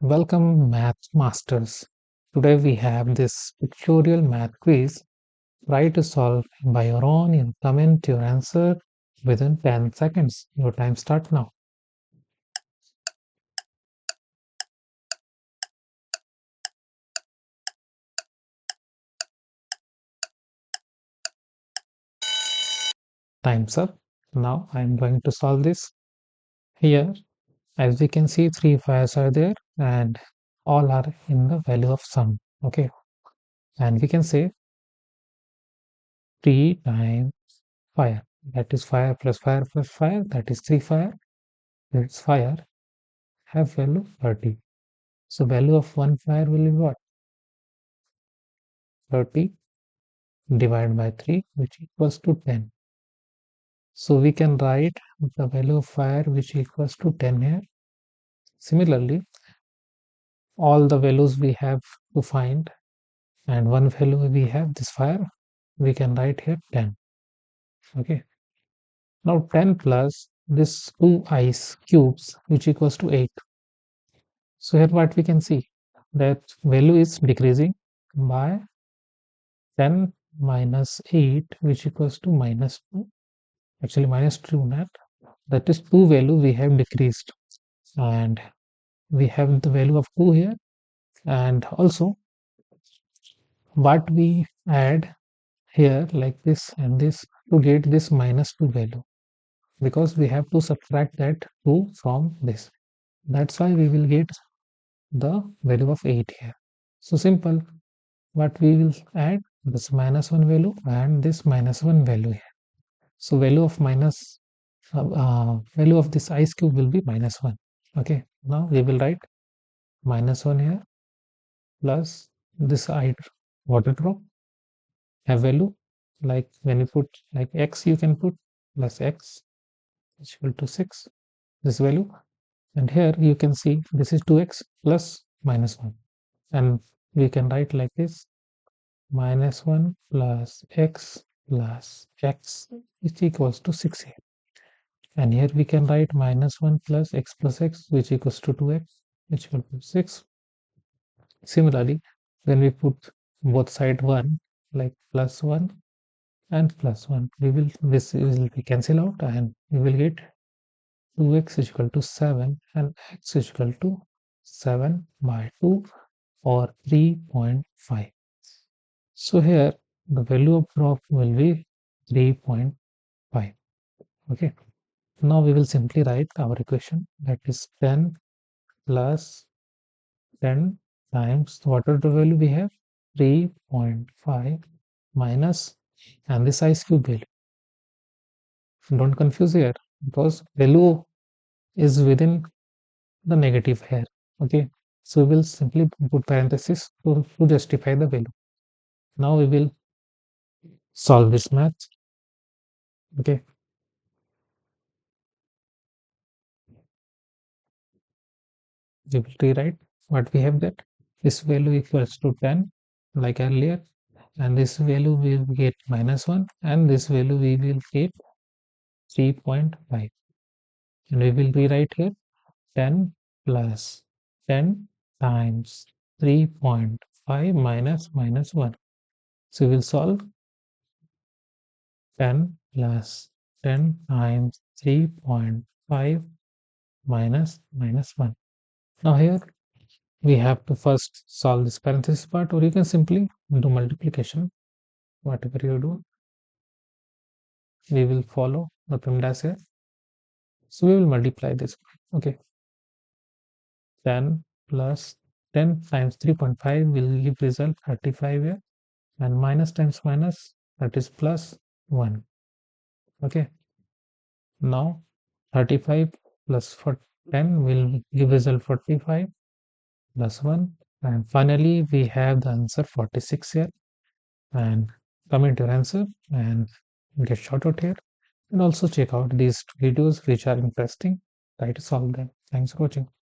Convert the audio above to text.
Welcome, Math Masters. Today we have this pictorial math quiz. Try to solve by your own and comment your answer within 10 seconds. Your time starts now. Time's up. Now I am going to solve this. Here, as we can see, three fires are there and all are in the value of sum. Okay. And we can say 3 times fire. That is fire plus fire plus fire. That is 3 fire. That's fire. Have value 30. So value of one fire will be what? 30 divided by 3, which equals to 10. So we can write the value of fire which equals to 10 here. Similarly, all the values we have to find and one value we have this fire, we can write here 10. Okay. Now 10 plus this 2 ice cubes which equals to 8. So here what we can see, that value is decreasing by 10 minus 8 which equals to minus 2. Actually minus 2 not, that is 2 value we have decreased and we have the value of 2 here, and also what we add here like this and this to get this minus 2 value, because we have to subtract that 2 from this. That's why we will get the value of 8 here. So simple, what we will add this minus 1 value and this minus 1 value here. So value of value of this ice cube will be minus 1. Okay, now we will write minus 1 here plus this water drop have value, like when you put like x, you can put plus x is equal to 6, this value, and here you can see this is 2x plus minus 1, and we can write like this minus 1 plus x is equals to 6 here. And here we can write minus 1 plus x which equals to 2x which equals to 6. Similarly, when we put both side 1 like plus 1 and plus 1, this will be cancel out and we will get 2x is equal to 7 and x is equal to 7 by 2 or 3.5. So here the value of drop will be 3.5. Okay. Now we will simply write our equation, that is 10 plus 10 times what are the value we have, 3.5 minus, and this ice cube value. Don't confuse here because value is within the negative here. Okay, so we will simply put parenthesis to justify the value. Now we will solve this math. Okay, we will rewrite what we have, that this value equals to 10 like earlier, and this value we will get minus 1 and this value we will get 3.5, and we will rewrite here 10 plus 10 times 3.5 minus minus 1. So we will solve 10 plus 10 times 3.5 minus minus 1. Now here we have to first solve this parenthesis part, or you can simply do multiplication. Whatever you do, we will follow the PEMDAS here. So we will multiply this. Okay, 10 plus 10 times 3.5 will give result 35 here, and minus times minus, that is plus 1. Okay, now 35 plus 10 will give result 45 plus 1, and finally we have the answer 46 here. And comment your answer and get shout out here, and also check out these videos which are interesting. Try to solve them. Thanks for watching.